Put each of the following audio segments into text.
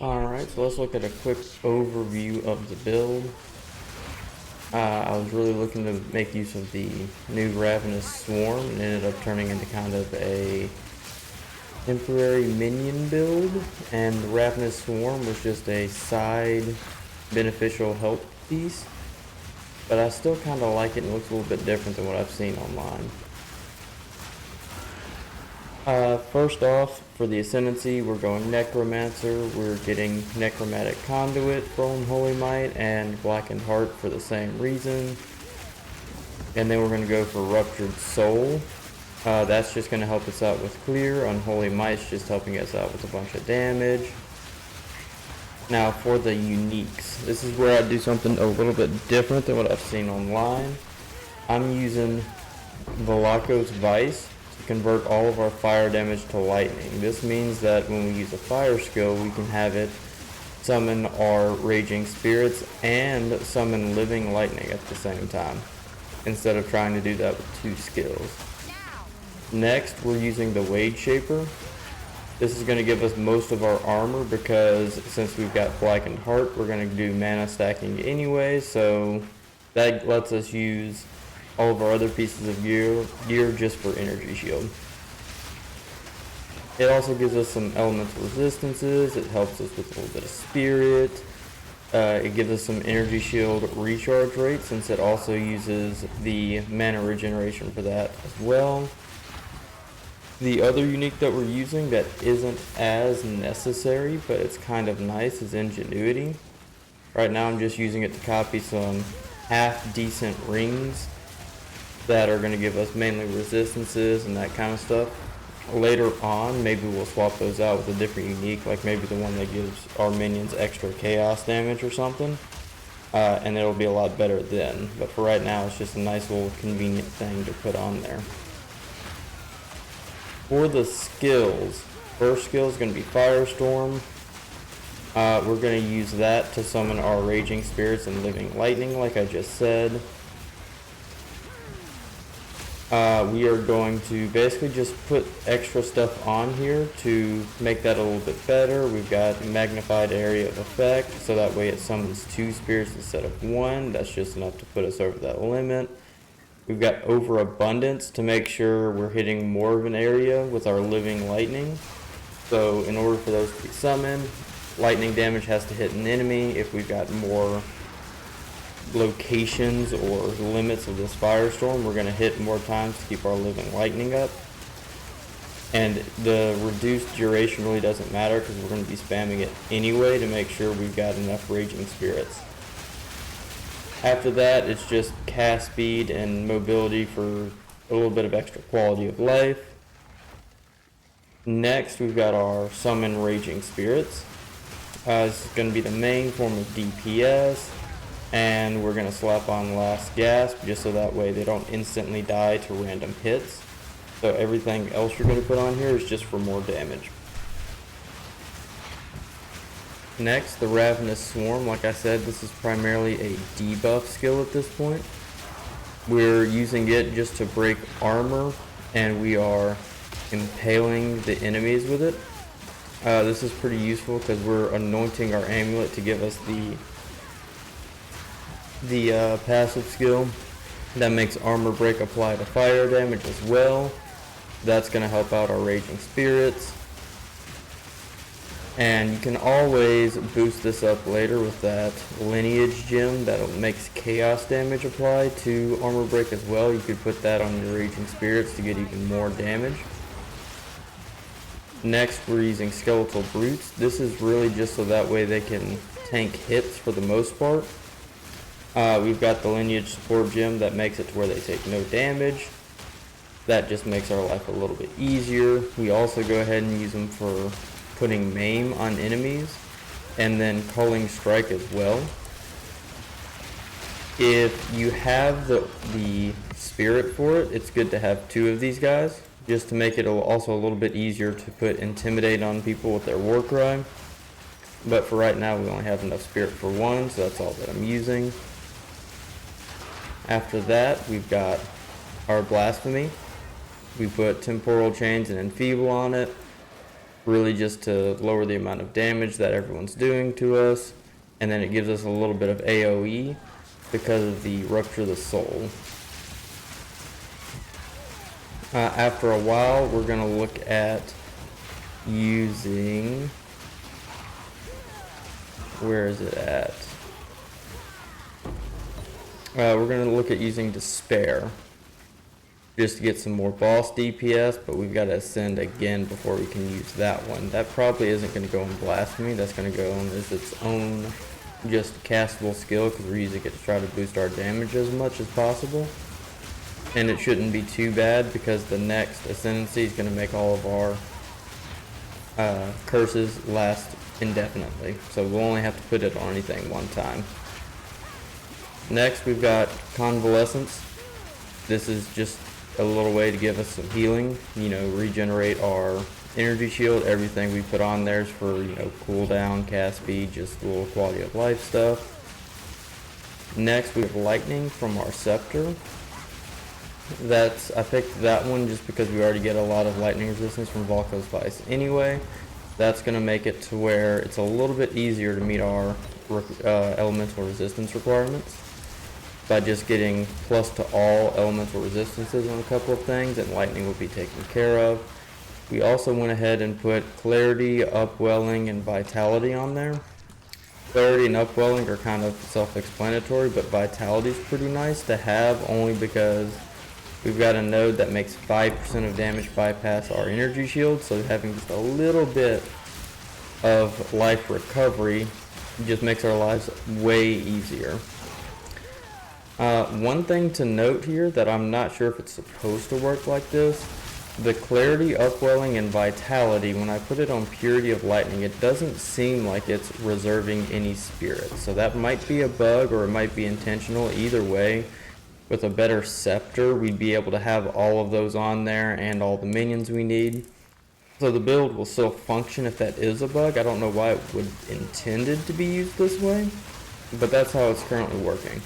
Alright, so let's look at a quick overview of the build. I was really looking to make use of the new Ravenous Swarm and ended up turning into kind of a temporary minion build, and the Ravenous Swarm was just a side beneficial help piece, but I still kind of like it and it looks a little bit different than what I've seen online. First off, for the Ascendancy, we're going Necromancer. We're getting Necromantic Conduit from Holy Might and Blackened Heart for the same reason. And then we're going to go for Ruptured Soul. That's just going to help us out with clear. Unholy Might's just helping us out with a bunch of damage. Now for the uniques, this is where I do something a little bit different than what I've seen online. I'm using Velako's Vice to convert all of our fire damage to lightning. This means that when we use a fire skill, we can have it summon our raging spirits and summon living lightning at the same time, instead of trying to do that with two skills. Next, we're using the Wade Shaper. This is going to give us most of our armor because since we've got Blackened Heart, we're going to do mana stacking anyway, so that lets us use all of our other pieces of gear just for energy shield. It also gives us some elemental resistances. It helps us with a little bit of spirit. It gives us some energy shield recharge rate since it also uses the mana regeneration for that as well. The other unique that we're using that isn't as necessary, but it's kind of nice, is Ingenuity. Right now I'm just using it to copy some half decent rings that are going to give us mainly resistances and that kind of stuff. Later on, maybe we'll swap those out with a different unique, like maybe the one that gives our minions extra chaos damage or something. And it'll be a lot better then. But for right now, it's just a nice little convenient thing to put on there. For the skills, first skill is going to be Firestorm. We're going to use that to summon our Raging Spirits and Living Lightning, like I just said. We are going to basically just put extra stuff on here to make that a little bit better. We've got Magnified Area of Effect, so that way it summons 2 spirits instead of 1. That's just enough to put us over that limit. We've got Overabundance to make sure we're hitting more of an area with our Living Lightning. So in order for those to be summoned, lightning damage has to hit an enemy. If we've got more locations or limits of this Firestorm, we're going to hit more times to keep our Living Lightning up. And the reduced duration really doesn't matter because we're going to be spamming it anyway to make sure we've got enough Raging Spirits. After that, it's just cast speed and mobility for a little bit of extra quality of life. Next, we've got our Summon Raging Spirits. This is going to be the main form of DPS, and we're going to slap on Last Gasp just so that way they don't instantly die to random hits. So everything else you're going to put on here is just for more damage. Next, the Ravenous Swarm. Like I said, this is primarily a debuff skill at this point. We're using it just to break armor, and we are impaling the enemies with it. This is pretty useful because we're anointing our amulet to give us the passive skill that makes armor break apply to fire damage as well. That's going to help out our Raging Spirits. And you can always boost this up later with that lineage gem that makes chaos damage apply to armor break as well. You could put that on your Raging Spirits to get even more damage. Next, we're using Skeletal Brutes. This is really just so that way they can tank hits for the most part. We've got the lineage support gem that makes it to where they take no damage. That just makes our life a little bit easier. We also go ahead and use them for putting Maim on enemies, and then Culling Strike as well. If you have the spirit for it, it's good to have 2 of these guys, just to make it also a little bit easier to put Intimidate on people with their war cry. But for right now, we only have enough spirit for 1, so that's all that I'm using. After that, we've got our Blasphemy. We put Temporal Chains and Enfeeble on it. really just to lower the amount of damage that everyone's doing to us. And then it gives us a little bit of AoE because of the Rupture the Soul. After a while, we're going to look at using... Where is it at? We're going to look at using Despair just to get some more boss DPS, but we've got to ascend again before we can use that one. That probably isn't going to go in Blasphemy. That's going to go in as its own just castable skill, because we're using it to try to boost our damage as much as possible. And it shouldn't be too bad, because the next Ascendancy is going to make all of our curses last indefinitely. So we'll only have to put it on anything one time. Next, we've got Convalescence. This is just a little way to give us some healing, you know, regenerate our energy shield. Everything we put on there is for, you know, cooldown, cast speed, just a little quality of life stuff. Next, we have Lightning from our Scepter. I picked that one just because we already get a lot of lightning resistance from Volko's Vice anyway. That's going to make it to where it's a little bit easier to meet our elemental resistance requirements by just getting plus to all elemental resistances on a couple of things, and lightning will be taken care of. We also went ahead and put Clarity, Upwelling, and Vitality on there. Clarity and Upwelling are kind of self-explanatory, but Vitality is pretty nice to have only because we've got a node that makes 5% of damage bypass our energy shield, so having just a little bit of life recovery just makes our lives way easier. One thing to note here that I'm not sure if it's supposed to work like this, the Clarity, Upwelling, and Vitality, when I put it on Purity of Lightning, it doesn't seem like it's reserving any spirit. So that might be a bug or it might be intentional. Either way, with a better Scepter, we'd be able to have all of those on there and all the minions we need. So the build will still function if that is a bug. I don't know why it would intended to be used this way, but that's how it's currently working,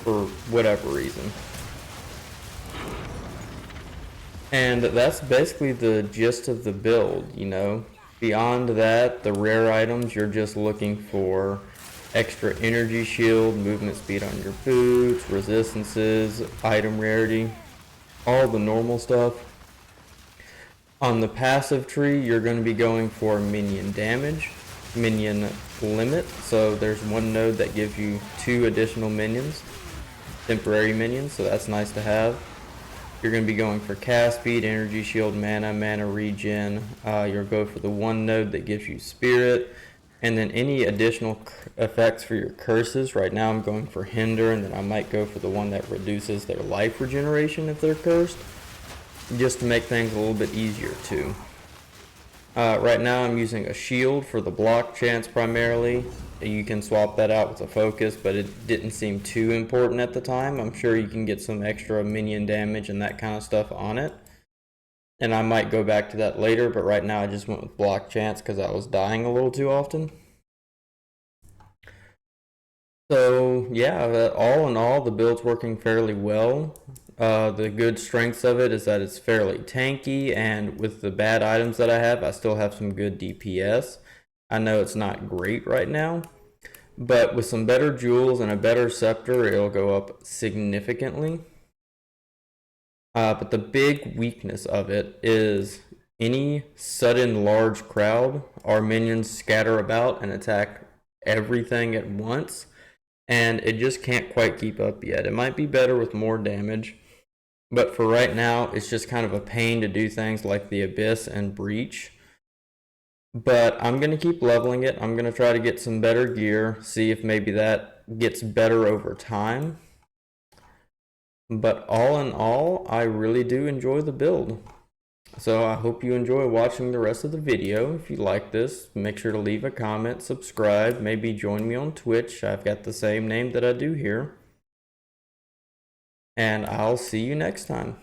for whatever reason. And that's basically the gist of the build, you know. Beyond that, the rare items, you're just looking for extra energy shield, movement speed on your boots, resistances, item rarity, all the normal stuff. On the passive tree, you're going to be going for minion damage, minion limit. So there's one node that gives you 2 additional minions, temporary minions, so that's nice to have. You're going to be going for cast speed, energy shield, mana regen. You'll go for the one node that gives you spirit, and then any additional effects for your curses. Right now I'm going for hinder, and then I might go for the one that reduces their life regeneration if they're cursed, just to make things a little bit easier too. Right now I'm using a shield for the block chance primarily. You can swap that out with a focus, but it didn't seem too important at the time. I'm sure you can get some extra minion damage and that kind of stuff on it, and I might go back to that later, but right now I just went with block chance because I was dying a little too often. So yeah, all in all, the build's working fairly well. The good strengths of it is that it's fairly tanky, and with the bad items that I have, I still have some good DPS. I know it's not great right now, but with some better jewels and a better scepter, it'll go up significantly. But the big weakness of it is any sudden large crowd, our minions scatter about and attack everything at once, and it just can't quite keep up yet. It might be better with more damage, but for right now, it's just kind of a pain to do things like the Abyss and Breach. But I'm going to keep leveling it. I'm going to try to get some better gear, see if maybe that gets better over time. But all in all, I really do enjoy the build. So I hope you enjoy watching the rest of the video. If you like this, make sure to leave a comment, subscribe, maybe join me on Twitch. I've got the same name that I do here. And I'll see you next time.